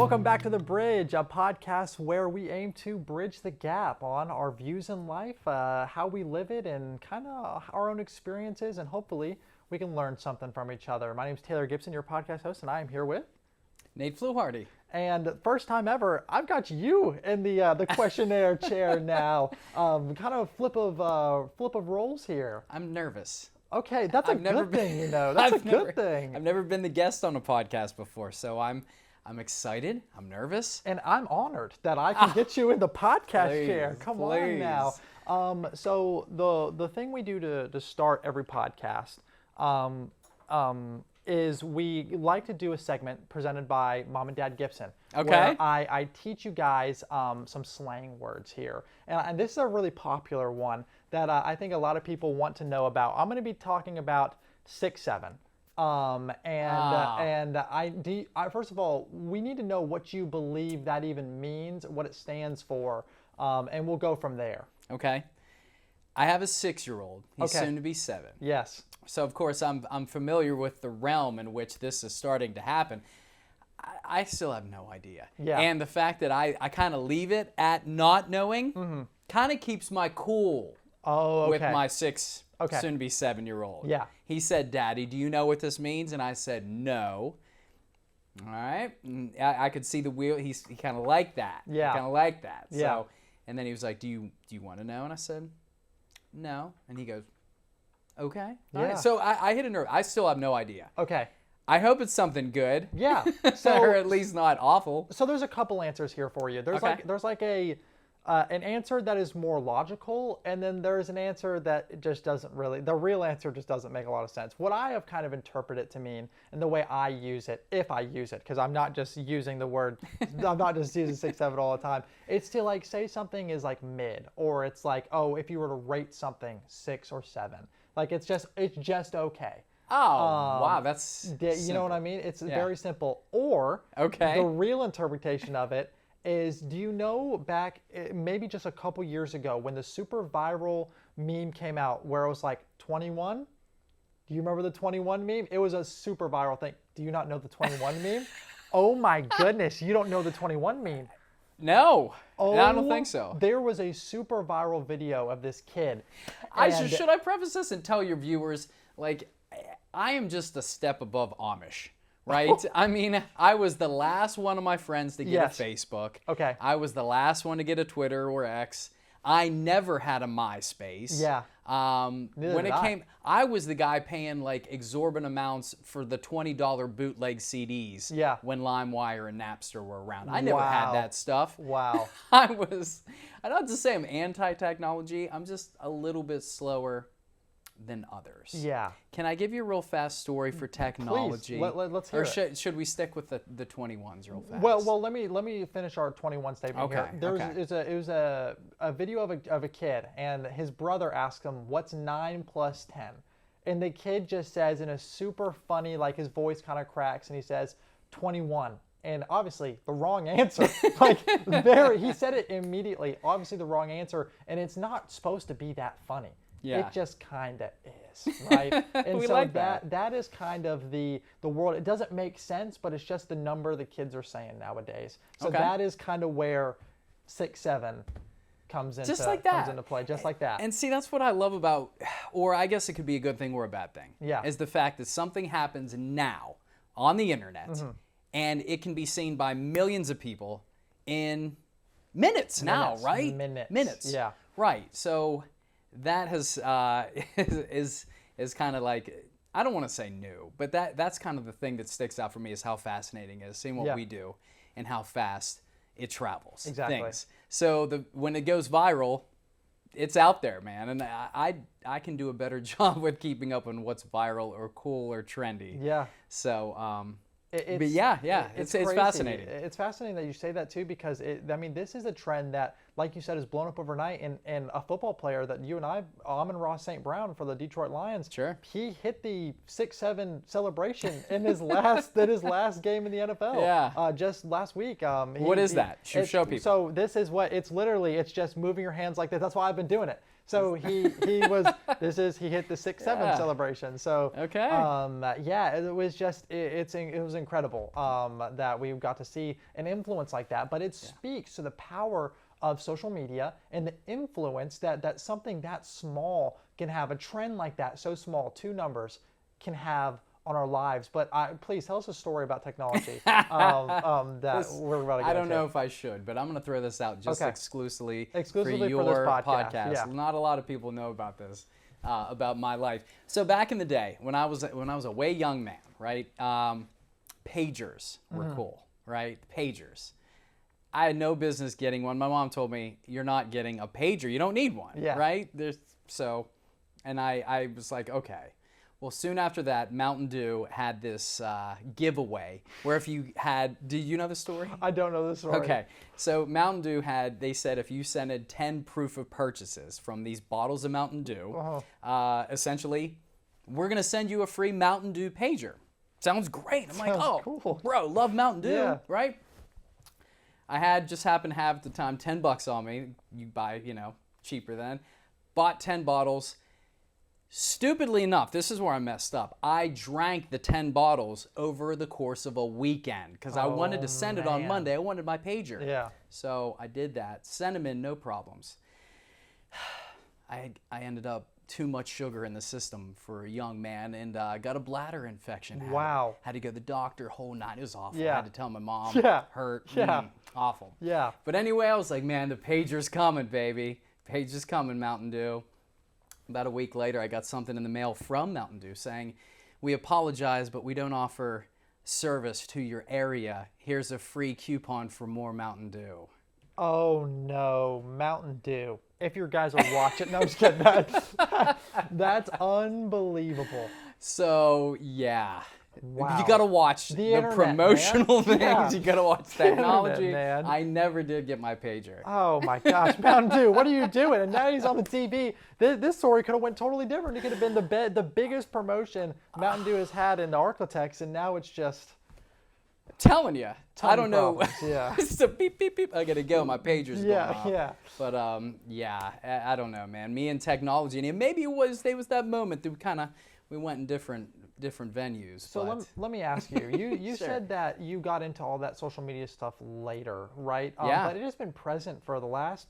Welcome back to The Bridge, a podcast where we aim to bridge the gap on our views in life, how we live it, and kind of our own experiences, and hopefully we can learn something from each other. My name is Taylor Gibson, your podcast host, and I am here with Nate Fluharty. And first time ever, I've got you in the questionnaire chair now. Kind of flip of roles here. I'm nervous. Okay, that's a good thing, you know. That's a good thing. I've never been the guest on a podcast before, so I'm excited. I'm nervous. And I'm honored that I can get you in the podcast chair. Come please. on now. So the thing we do to start every podcast is we like to do a segment presented by Mom and Dad Gibson. Okay. Where I teach you guys some slang words here. And this is a really popular one that I think a lot of people want to know about. I'm going to be talking about 6'7". First of all, we need to know what you believe that even means, what it stands for, and we'll go from there. Okay. I have a 6-year-old. He's soon to be 7. Yes. So of course I'm familiar with the realm in which this is starting to happen. I still have no idea. Yeah. And the fact that I kind of leave it at not knowing kind of keeps my cool with my soon to be 7-year-old. Yeah. He said, "Daddy, do you know what this means?" And I said, "No." All right. And I could see the wheel. He kind of liked that. Yeah. Kind of liked that. Yeah. So, and then he was like, "Do you want to know?" And I said, "No." And he goes, "Okay." All right. So I hit a nerve. I still have no idea. Okay. I hope it's something good. Yeah. So or at least not awful. So there's a couple answers here for you. There's an answer that is more logical, and then there's an answer that just doesn't really, the real answer just doesn't make a lot of sense. What I have kind of interpreted it to mean, and the way I use it, if I use it, because I'm not just using the word, I'm not just using 6'7" all the time. It's to like say something is like mid, or it's like, oh, if you were to rate something 6 or 7, like it's just okay. Oh, wow, that's you know what I mean? It's very simple. Or the real interpretation of it is, do you know back maybe just a couple years ago when the super viral meme came out where it was like 21? Do you remember the 21 meme? It was a super viral thing. Do you not know the 21 meme? Oh my goodness, you don't know the 21 meme. No, I don't think so. There was a super viral video of this kid. Should I preface this and tell your viewers, like, I am just a step above Amish, right? I mean, I was the last one of my friends to get a Facebook. Okay. I was the last one to get a Twitter or X. I never had a MySpace. Yeah. I was the guy paying like exorbitant amounts for the $20 bootleg CDs. Yeah. When LimeWire and Napster were around. I never had that stuff. Wow. I don't have to say I'm anti-technology. I'm just a little bit slower than others. Yeah. Can I give you a real fast story for technology? Please, let's hear it. Or should we stick with the 21s real fast? Well, let me finish our 21 statement here. It was a video of a kid, and his brother asked him, "What's 9 plus 10?" And the kid just says in a super funny, like his voice kind of cracks, and he says, 21. And obviously the wrong answer. He said it immediately. Obviously the wrong answer, and it's not supposed to be that funny. Yeah. It just kind of is, right? And we so like that. That is kind of the world. It doesn't make sense, but it's just the number the kids are saying nowadays. So that is kind of where 6'7" comes into play, just like that. And see, that's what I love about, or I guess it could be a good thing or a bad thing. Yeah. Is the fact that something happens now on the internet, and it can be seen by millions of people in minutes now, right? Minutes. Yeah. Right. So that has is kind of like, I don't want to say new, but that's kind of the thing that sticks out for me, is how fascinating it is seeing what we do and how fast it travels. Exactly. Things. So when it goes viral, it's out there, man, and I can do a better job with keeping up on what's viral or cool or trendy. Yeah. So it's fascinating. It's fascinating that you say that too, because this is a trend that, like you said, is blown up overnight. And a football player that you and Amon-Ra St. Brown for the Detroit Lions, he hit the 6'7" celebration in his last game in the NFL. Yeah. Just last week. What is that? Show people. So this is what it's literally. It's just moving your hands like this. That's why I've been doing it. So he hit the 6-7 celebration. So okay. Yeah, it was just it was incredible that we got to see an influence like that. But it speaks to the power of social media and the influence that something that small can have. A trend like that, so small, 2 numbers, can have on our lives. But please tell us a story about technology that we're about to get I don't into. know if I should, but I'm going to throw this out just exclusively for for your this podcast. Yeah. Not a lot of people know about this, about my life. So back in the day, when I was a way young man, right? Pagers were cool, right? Pagers. I had no business getting one. My mom told me, "You're not getting a pager. You don't need one." Yeah. Right? And I was like, okay. Well, soon after that, Mountain Dew had this giveaway where if you had, do you know the story? I don't know the story. Okay. So Mountain Dew they said if you sent 10 proof of purchases from these bottles of Mountain Dew, essentially, we're going to send you a free Mountain Dew pager. Sounds great. I'm like, cool. Bro, love Mountain Dew, Yeah. right? I just happened to have at the time $10 on me. You buy, cheaper then. Bought 10 bottles. Stupidly enough, this is where I messed up. I drank the 10 bottles over the course of a weekend because I wanted to send it on Monday. I wanted my pager. Yeah. So I did that. Sent them in, no problems. I ended up too much sugar in the system for a young man and got a bladder infection. Wow. Had to go to the doctor whole night. It was awful. Yeah. I had to tell my mom. Yeah. Hurt. Yeah. Awful. Yeah. But anyway, I was like, man, the pager's coming, baby. Pager's coming, Mountain Dew. About a week later, I got something in the mail from Mountain Dew saying, we apologize, but we don't offer service to your area. Here's a free coupon for more Mountain Dew. Oh, no. Mountain Dew. If your guys are watching, no, I'm just kidding. That's unbelievable. So, yeah. Wow. You got to watch the internet, promotional man. things. Yeah. You got to watch technology. Internet, man. I never did get my pager. Oh my gosh, Mountain Dew, what are you doing? And now he's on the TV. This story could have went totally different. It could have been the biggest promotion Mountain Dew has had in the Arklatex, and now it's just... I'm telling you. I don't know. Yeah. It's a beep, beep, beep. I got to go. My pager's going off. Yeah. But, I don't know, man. Me and technology, and maybe there was that moment that we went in different venues. So let me ask you. You Sure. said that you got into all that social media stuff later, right? Yeah. But it has been present for the last,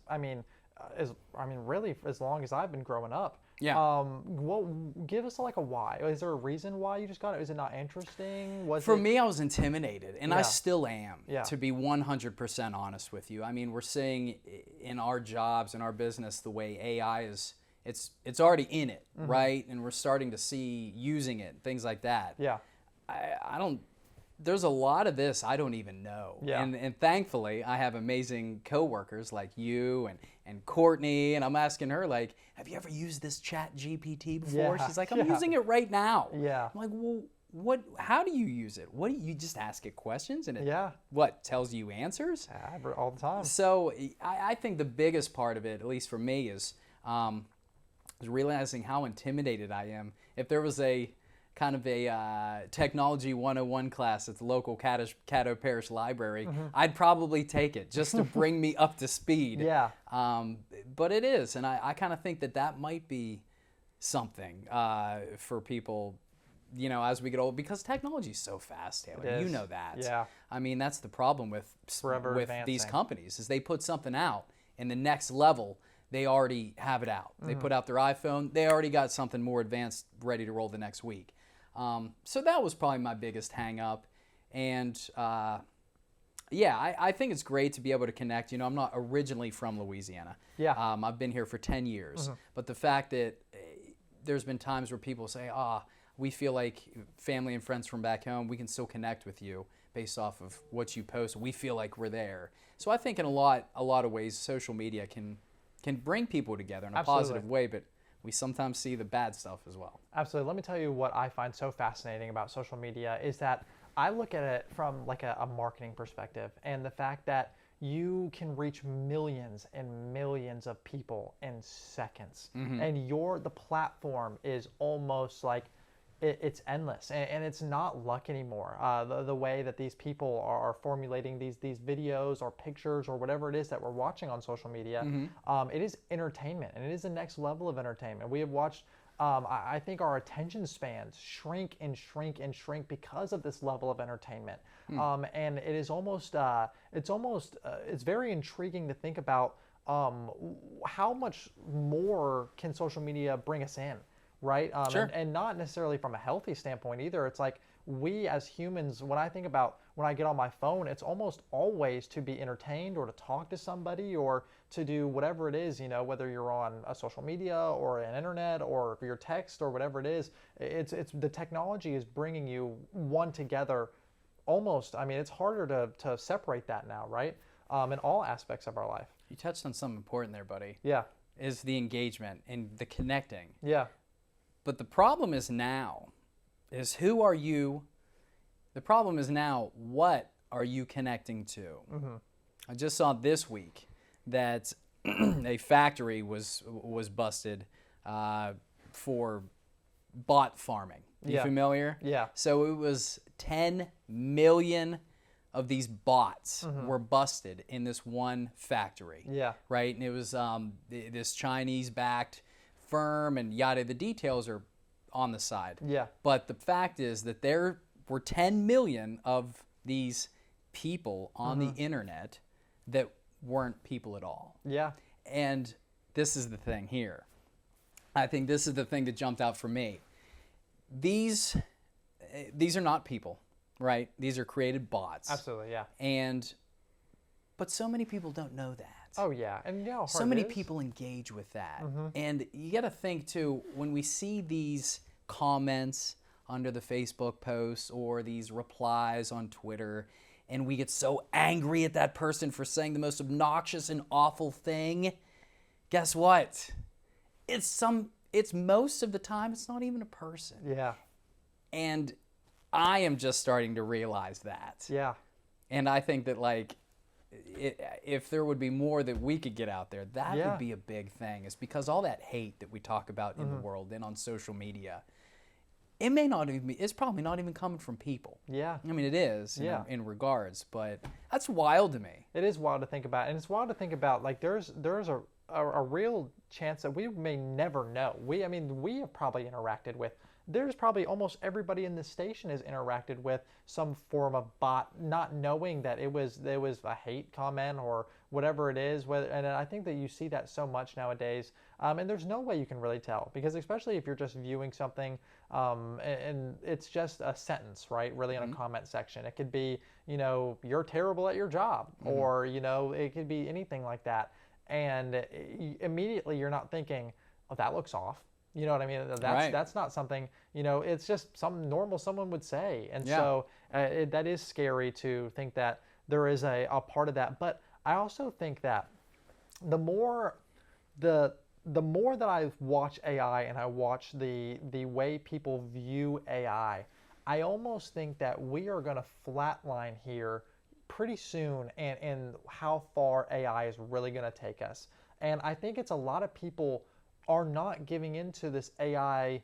really as long as I've been growing up. Yeah. Give us like a why. Is there a reason why you just got it? Is it not interesting? For me, I was intimidated, and I still am. Yeah. To be 100% honest with you, I mean, we're seeing in our jobs and our business the way AI is. It's already in it, right? And we're starting to see using it, things like that. Yeah. I don't. There's a lot of this I don't even know. Yeah. And thankfully, I have amazing coworkers like you and Courtney, and I'm asking her like, have you ever used this Chat GPT before? Yeah. She's like, I'm using it right now. Yeah. I'm like, well, how do you use it? What do you just ask it questions and it tells you answers? All the time. So I think the biggest part of it, at least for me, is realizing how intimidated I am. If there was a kind of a technology 101 class at the local Caddo Parish Library, I'd probably take it just to bring me up to speed. Yeah. But it is, and I kind of think that might be something for people, as we get old, because technology is so fast, Taylor. You know that. Yeah. I mean, that's the problem with advancing. these companies is they put something out, and the next level, they already have it out. They put out their iPhone, they already got something more advanced ready to roll the next week. So that was probably my biggest hang up. And I think it's great to be able to connect. I'm not originally from Louisiana. Yeah. I've been here for 10 years. But the fact that there's been times where people say, we feel like family and friends from back home, we can still connect with you based off of what you post. We feel like we're there. So I think in a lot of ways, social media can bring people together in a positive way, but we sometimes see the bad stuff as well. Absolutely. Let me tell you what I find so fascinating about social media is that I look at it from like a marketing perspective, and the fact that you can reach millions and millions of people in seconds, and the platform is almost like it's endless, and it's not luck anymore. The way that these people are formulating these videos or pictures or whatever it is that we're watching on social media, it is entertainment, and it is the next level of entertainment. We have watched. I think our attention spans shrink and shrink and shrink because of this level of entertainment, and it is almost it's very intriguing to think about how much more can social media bring us in, right? Sure. And not necessarily from a healthy standpoint either. It's like we as humans, when I think about when I get on my phone, it's almost always to be entertained or to talk to somebody or to do whatever it is, whether you're on a social media or an internet or your text or whatever it is. It's the technology is bringing you one together almost. I mean, it's harder to separate that now, right? In all aspects of our life. You touched on something important there, buddy. Yeah. Is the engagement and the connecting. Yeah. But the problem is now, who are you? The problem is now, what are you connecting to? I just saw this week that a factory was busted for bot farming. Are you familiar? Yeah. So it was 10 million of these bots were busted in this one factory. Yeah. Right? And it was this Chinese-backed firm and yada. The details are on the side. Yeah. But the fact is that there were 10 million of these people on the internet that weren't people at all. Yeah. And this is the thing here. I think this is the thing that jumped out for me. These are not people, right? These are created bots. Absolutely, yeah. But so many people don't know that. Oh yeah, and you know how hard so many it is. people engage with that. And you got to think too, when we see these comments under the Facebook posts or these replies on Twitter, and we get so angry at that person for saying the most obnoxious and awful thing, guess what? It's most of the time, it's not even a person. Yeah. And I am just starting to realize that. Yeah. And I think that if there would be more that we could get out there, that would be a big thing. It's because all that hate that we talk about in the world and on social media, it's probably not even coming from people. Yeah. I mean, it is in regards, but that's wild to me. It is wild to think about. And it's wild to think about, like, there's a real chance that we may never know. We have probably interacted with, there's probably almost everybody in this station has interacted with some form of bot, not knowing that it was a hate comment or whatever it is. And I think that you see that so much nowadays. And there's no way you can really tell, because especially if you're just viewing something and it's just a sentence, right? Really in a comment section. It could be, you're terrible at your job, or, it could be anything like that. And immediately you're not thinking, oh, that looks off. You know what I mean? That's not something, it's just something normal someone would say. And so that is scary to think that there is a part of that. But I also think that the more that I watch AI and I watch the way people view AI, I almost think that we are going to flatline here pretty soon and how far AI is really going to take us. And I think it's a lot of people are not giving into this AI,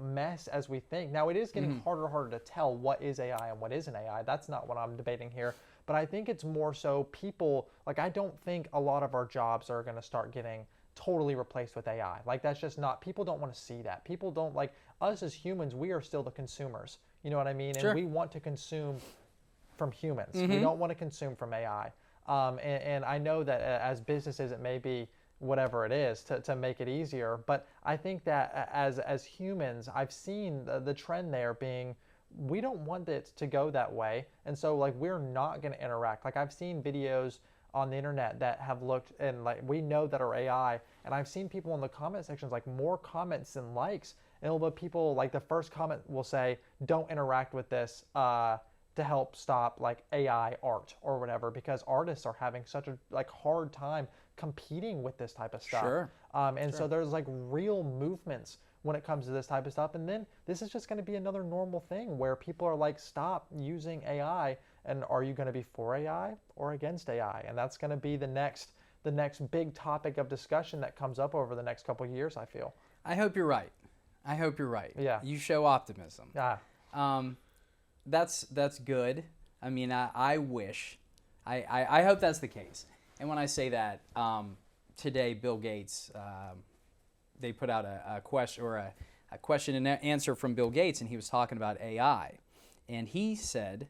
mess as we think. Now, it is getting harder and harder to tell what is AI and what isn't AI. That's not what I'm debating here. But I think it's more so people, I don't think a lot of our jobs are going to start getting totally replaced with AI. That's just not, people don't want to see that. People don't, us as humans, we are still the consumers. You know what I mean? Sure. And we want to consume from humans. We don't want to consume from AI. And I know that as businesses, it may be whatever it is to make it easier. But I think that as humans, I've seen the trend there being, we don't want it to go that way. And so we're not going to interact. I've seen videos on the internet that have looked, and we know that are AI, and I've seen people in the comment sections, more comments than likes, and it'll be people, the first comment will say, don't interact with this to help stop AI art or whatever, because artists are having such a hard time competing with this type of stuff. Sure. So there's real movements when it comes to this type of stuff. And then this is just going to be another normal thing where people are stop using AI. And are you going to be for AI or against AI? And that's going to be the next big topic of discussion that comes up over the next couple of years, I feel. I hope you're right. I hope you're right. Yeah. You show optimism. Yeah. That's good. I mean, I wish, I hope that's the case. And when I say that, today Bill Gates, they put out a question or a question and answer from Bill Gates, and he was talking about AI, and he said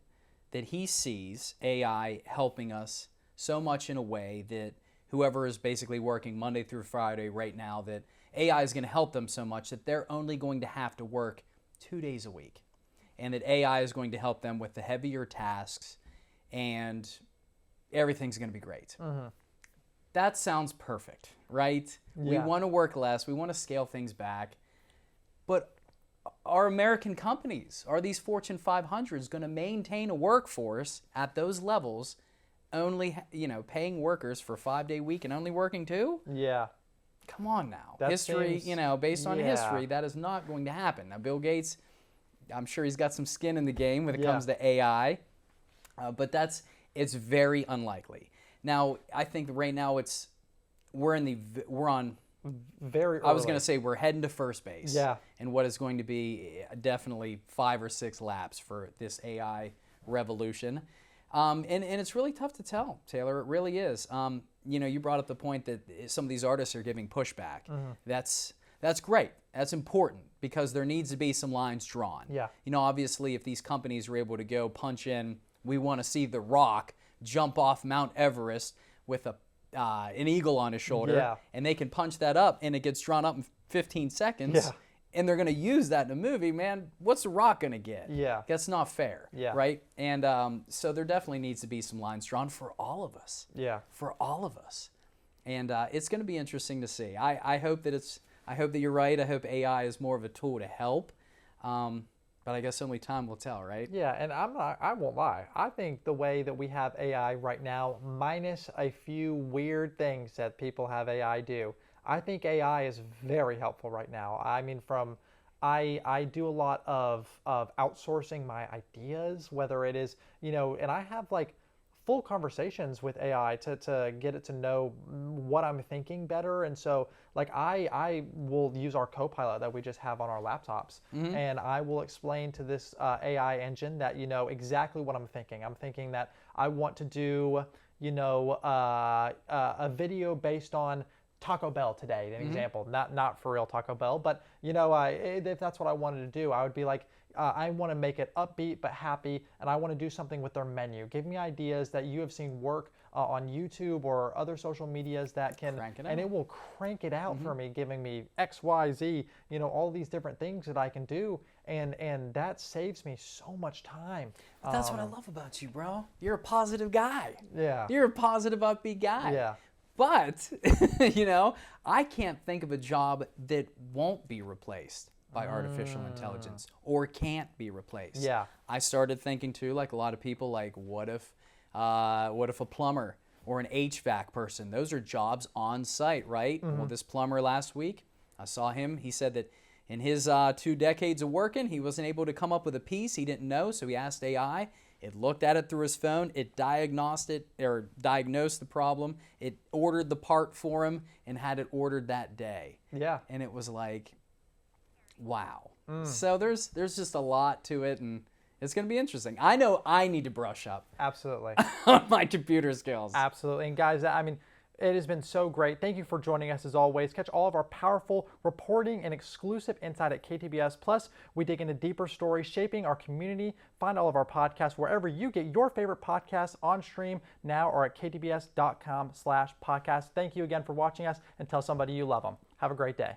that he sees AI helping us so much in a way that whoever is basically working Monday through Friday right now, that AI is going to help them so much that they're only going to have to work 2 days a week, and that AI is going to help them with the heavier tasks, and everything's going to be great. Mm-hmm. That sounds perfect, right? Yeah. We want to work less. We want to scale things back. But are American companies, are these Fortune 500s going to maintain a workforce at those levels, only, paying workers for a 5-day week and only working 2? Yeah. Come on now. History, based on history, that is not going to happen. Now, Bill Gates, I'm sure he's got some skin in the game when it comes to AI, but it's very unlikely. Now, I think right now we're on very early. I was going to say we're heading to first base. Yeah. And what is going to be definitely 5 or 6 laps for this AI revolution. And it's really tough to tell, Taylor. It really is. You brought up the point that some of these artists are giving pushback. Mm-hmm. That's great. That's important because there needs to be some lines drawn. Yeah. Obviously, if these companies are able to go punch in, we want to see The Rock jump off Mount Everest with an eagle on his shoulder, and they can punch that up, and it gets drawn up in 15 seconds, and they're going to use that in a movie, man, what's The Rock going to get? Yeah. That's not fair, right? And so there definitely needs to be some lines drawn for all of us. Yeah. For all of us. And it's going to be interesting to see. I hope that you're right. I hope AI is more of a tool to help. But I guess only time will tell, right? Yeah, and I won't lie. I think the way that we have AI right now, minus a few weird things that people have AI do, I think AI is very helpful right now. I mean, I do a lot of outsourcing my ideas, whether it is, and I have like full conversations with AI to get it to know what I'm thinking better. And so like I will use our Copilot that we just have on our laptops, mm-hmm. and I will explain to this AI engine that, exactly what I'm thinking. I'm thinking that I want to do, a video based on Taco Bell today, an mm-hmm. example, not for real Taco Bell, but if that's what I wanted to do, I would be like, I want to make it upbeat but happy, and I want to do something with their menu. Give me ideas that you have seen work on YouTube or other social medias that can, and it will crank it out mm-hmm. for me, giving me X, Y, Z, all these different things that I can do, and that saves me so much time. But that's what I love about you, bro. You're a positive guy. Yeah. You're a positive, upbeat guy. Yeah. But, I can't think of a job that won't be replaced by artificial intelligence or can't be replaced. Yeah. I started thinking too, like a lot of people, like what if a plumber or an HVAC person, those are jobs on site, right? Mm-hmm. Well, this plumber last week, I saw him. He said that in his 2 decades of working, he wasn't able to come up with a piece he didn't know, so he asked AI. It looked at it through his phone. It diagnosed the problem. It ordered the part for him and had it ordered that day. Yeah. And it was like, wow. So there's just a lot to it, and it's going to be interesting. I know I need to brush up. Absolutely. On my computer skills. Absolutely. And guys, it has been so great. Thank you for joining us as always. Catch all of our powerful reporting and exclusive insight at KTBS. Plus, we dig into deeper stories shaping our community. Find all of our podcasts wherever you get your favorite podcasts on stream now or at ktbs.com/podcast. Thank you again for watching us, and tell somebody you love them. Have a great day.